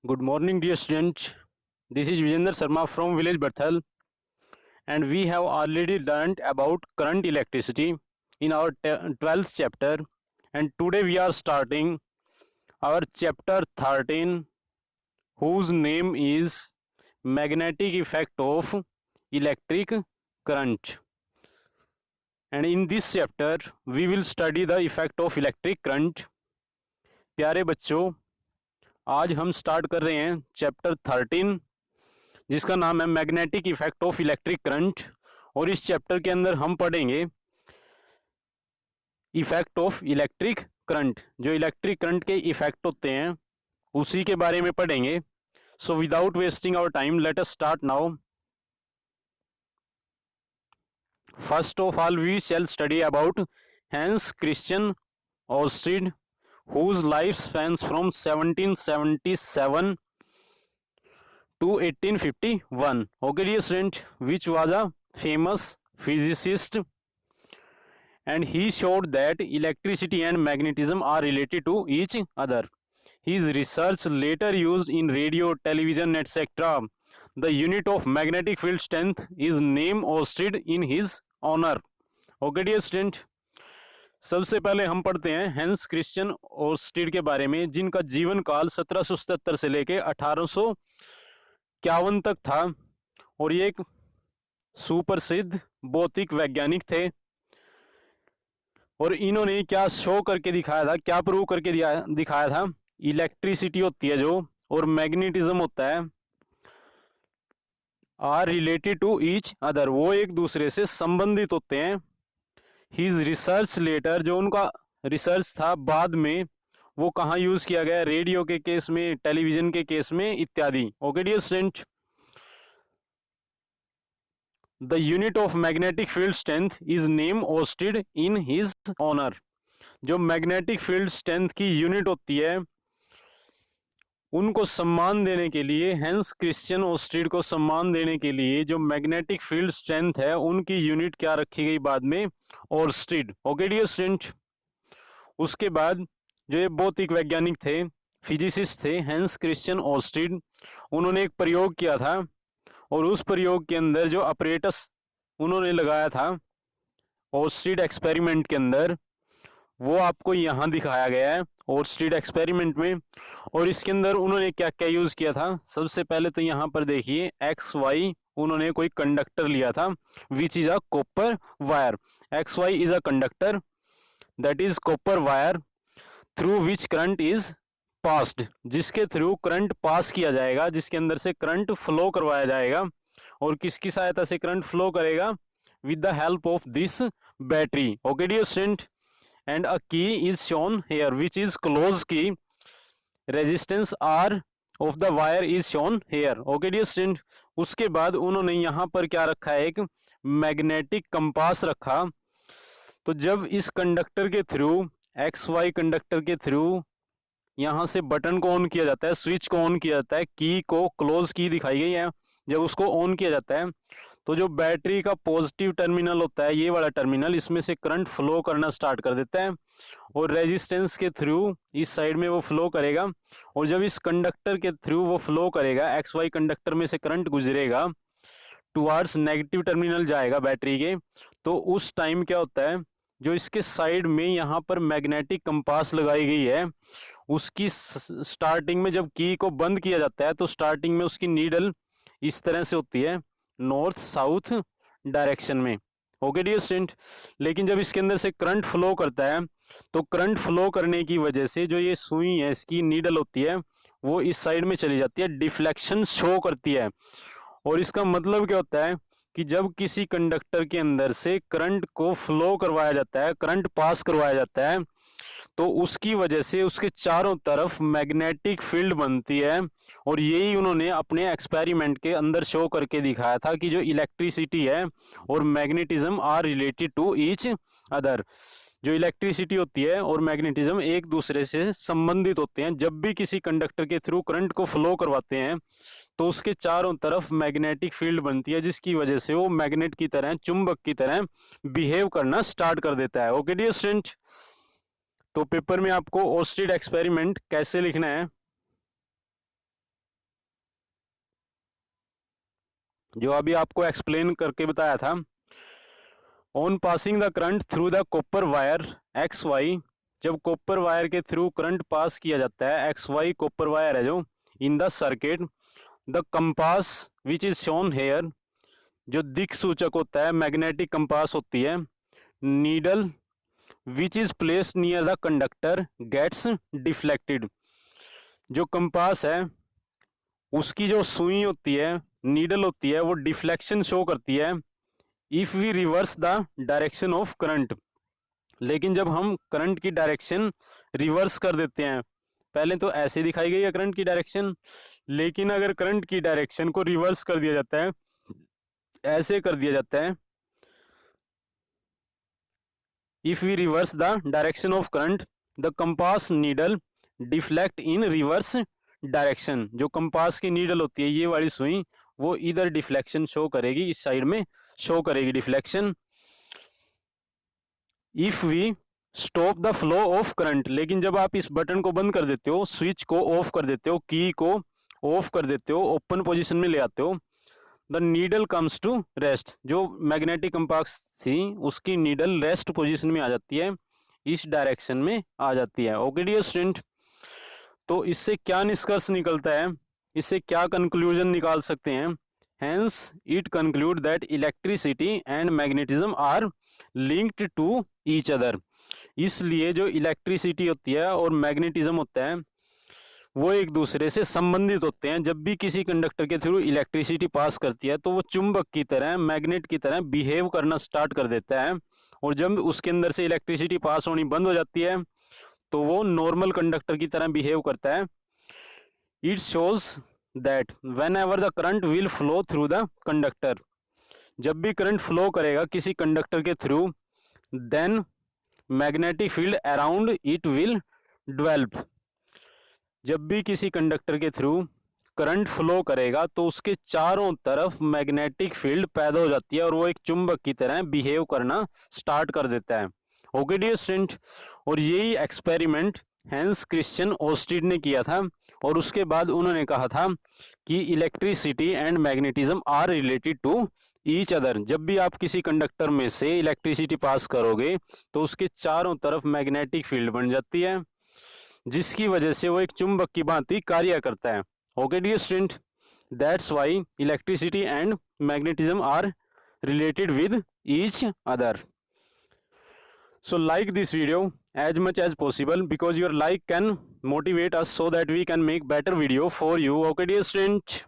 Good morning, dear students. This is Vijender Sharma from village Barthal, and we have already learned about current electricity in our 12th chapter. And today we are starting our chapter 13, whose name is Magnetic Effect of Electric Current. And in this chapter, we will study the effect of electric current. प्यारे बच्चों, आज हम start कर रहे हैं chapter 13, जिसका नाम है magnetic effect of electric current. और इस चैप्टर के अंदर हम पढ़ेंगे इफेक्ट ऑफ इलेक्ट्रिक करंट, जो इलेक्ट्रिक करंट के इफेक्ट होते हैं उसी के बारे में पढ़ेंगे। So without wasting our time, let us start now. First of all we shall study about Hans Christian Oersted, whose life spans from 1777 to 1851. Okay, dear student, which was a famous physicist, and he showed that electricity and magnetism are related to each other. His research later used in radio, television, etc. The unit of magnetic field strength is named Oersted in his honor. Okay, dear student, सबसे पहले हम पढ़ते हैं hence Christian Oersted के बारे में, जिनका जीवन काल 1777 से लेके 1851 तक था। और ये एक सुप्रसिद्ध भौतिक वैज्ञानिक थे। और इन्होंने क्या शो करके दिखाया था, क्या प्रूव करके दिखाया था, इलेक्ट्रिसिटी होती है जो और मैग्नेटिज्म होता है, are related to each other, वो एक दूसरे से संबंधित होते हैं। हिज रिसर्च लेटर, जो उनका रिसर्च था बाद में, वो कहाँ यूज किया गया, रेडियो के केस में, टेलीविजन के केस में इत्यादि। Okay dear student, the unit of magnetic field strength is name Oersted in his honour. जो मैग्नेटिक फील्ड स्ट्रेंथ की यूनिट होती है, उनको सम्मान देने के लिए, हैंस क्रिश्चियन ओर्स्टेड को सम्मान देने के लिए जो मैग्नेटिक फील्ड स्ट्रेंथ है, उनकी यूनिट क्या रखी गई बाद में, ओर्स्टेड। ओके डियर स्टूडेंट, उसके बाद जो ये भौतिक वैज्ञानिक थे, फिजिसिस्ट थे, हैंस क्रिश्चियन ओर्स्टेड, उन्होंने एक प्रयोग किया था। और उस प्रयोग के अंदर जो अपरेटस उन्होंने लगाया था ओर्स्टेड एक्सपेरिमेंट के अंदर, वो आपको यहाँ दिखाया गया है ओर्स्टेड एक्सपेरिमेंट में। और इसके अंदर उन्होंने क्या क्या यूज किया था, सबसे पहले तो यहाँ पर देखिए एक्स वाई, उन्होंने कोई कंडक्टर लिया था which is a copper wire. X Y is a conductor that is copper wire through which current is passed, जिसके थ्रू करंट पास किया जाएगा, जिसके अंदर से करंट फ्लो करवाया जाएगा। और किसकी सहायता से करंट फ्लो करेगा, with the help of this battery. Okay dear student, and a key is shown here which is close key. Resistance R of the wire is shown here. Okay dear student, उसके बाद उन्होंने यहाँ पर क्या रखा है, एक मैग्नेटिक कंपास रखा। तो जब इस कंडक्टर के थ्रू, एक्स वाई कंडक्टर के थ्रू, यहाँ से बटन को ऑन किया जाता है, स्विच को ऑन किया जाता है, की को क्लोज की दिखाई गई है, जब उसको ऑन किया जाता है तो जो बैटरी का पॉजिटिव टर्मिनल होता है, ये वाला टर्मिनल, इसमें से करंट फ्लो करना स्टार्ट कर देता है और रेजिस्टेंस के थ्रू इस साइड में वो फ्लो करेगा। और जब इस कंडक्टर के थ्रू वो फ्लो करेगा, एक्स वाई कंडक्टर में से करंट गुजरेगा, टुवार्ड्स नेगेटिव टर्मिनल जाएगा बैटरी के, तो उस टाइम क्या होता है, जो इसके साइड में यहाँ पर मैग्नेटिक कंपास लगाई गई है, उसकी स्टार्टिंग में जब की को बंद किया जाता है तो स्टार्टिंग में उसकी नीडल इस तरह से होती है, नॉर्थ साउथ डायरेक्शन में। ओके डियर स्टूडेंट, लेकिन जब इसके अंदर से करंट फ्लो करता है तो करंट फ्लो करने की वजह से जो ये सुई है, इसकी नीडल होती है, वो इस साइड में चली जाती है, डिफ्लेक्शन शो करती है। और इसका मतलब क्या होता है कि जब किसी कंडक्टर के अंदर से करंट को फ्लो करवाया जाता है, करंट पास करवाया जाता है, तो उसकी वजह से उसके चारों तरफ मैग्नेटिक फील्ड बनती है। और यही उन्होंने अपने एक्सपेरिमेंट के अंदर शो करके दिखाया था कि जो इलेक्ट्रिसिटी है और magnetism are related to each other. जो इलेक्ट्रिसिटी होती है और मैग्नेटिज्म एक दूसरे से संबंधित होते हैं। जब भी किसी कंडक्टर के थ्रू करंट को फ्लो करवाते हैं तो उसके चारों तरफ मैग्नेटिक फील्ड बनती है, जिसकी वजह से वो मैग्नेट की तरह, चुंबक की तरह बिहेव करना स्टार्ट कर देता है। ओके डियर स्टूडेंट, तो पेपर में आपको ओर्स्टेड एक्सपेरिमेंट कैसे लिखना है, जो अभी आपको एक्सप्लेन करके बताया था। On passing the current through the copper wire X Y, जब कॉपर वायर के थ्रू करंट पास किया जाता है, एक्स वाई कॉपर वायर है जो, in the circuit, the compass which is shown here, जो दिक सूचक होता है, मैग्नेटिक कंपास होती है, needle which is placed near the conductor gets deflected, जो कंपास है उसकी जो सुई होती है, नीडल होती है, वो डिफ्लेक्शन शो करती है if we reverse the direction of current. लेकिन जब हम करंट की डायरेक्शन रिवर्स कर देते हैं, पहले तो ऐसे दिखाई गई है करंट की डायरेक्शन, लेकिन अगर करंट की डायरेक्शन को रिवर्स कर दिया जाता है, ऐसे कर दिया जाता है, if we reverse the direction of current the compass needle deflect in reverse direction, जो कंपास की नीडल होती है, ये वाली सुई, वो इधर डिफ्लेक्शन शो करेगी, इस साइड में शो करेगी deflection. If we stop the flow of current, लेकिन जब आप इस बटन को बंद कर देते हो, स्विच को ऑफ कर देते हो, की को ऑफ कर देते हो, ओपन पोजीशन में ले आते हो, the needle comes to rest, जो मैग्नेटिक कंपास थी उसकी नीडल रेस्ट पोजीशन में आ जाती है, इस डायरेक्शन में आ जाती है। ओके डियर स्टूडेंट, तो इससे क्या निष्कर्ष निकलता है, इससे क्या कंक्लूजन निकाल सकते हैं? Hence it conclude that electricity and magnetism are linked to each other। इसलिए जो इलेक्ट्रिसिटी होती है और मैग्नेटिज्म होता है वो एक दूसरे से संबंधित होते हैं। जब भी किसी कंडक्टर के थ्रू इलेक्ट्रिसिटी पास करती है तो वो चुंबक की तरह, मैग्नेट की तरह बिहेव करना स्टार्ट कर देता है, और जब उसके अंदर से इलेक्ट्रिसिटी पास होनी बंद हो जाती है तो वो नॉर्मल कंडक्टर की तरह बिहेव करता है। It shows that whenever the current will flow through the conductor, जब भी करंट फ्लो करेगा किसी कंडक्टर के through, then magnetic field around it will develop, जब भी किसी कंडक्टर के थ्रू करंट फ्लो करेगा तो उसके चारों तरफ मैग्नेटिक फील्ड पैदा हो जाती है और वो एक चुंबक की तरह बिहेव करना स्टार्ट कर देता है। ओके डियर स्टूडेंट, और यही एक्सपेरिमेंट हैंस क्रिश्चियन ओस्टिड ने किया था, और उसके बाद उन्होंने कहा था कि electricity and magnetism are related to each other. जब भी आप किसी कंडक्टर में से इलेक्ट्रिसिटी पास करोगे तो उसके चारों तरफ मैग्नेटिक फील्ड बन जाती है, जिसकी वजह से वो एक चुंबक की भांति कार्य करता है। Okay dear student, that's why electricity and magnetism are related with each other. So like this video as much as possible, because your like can motivate us so that we can make better video for you. Okay dear student.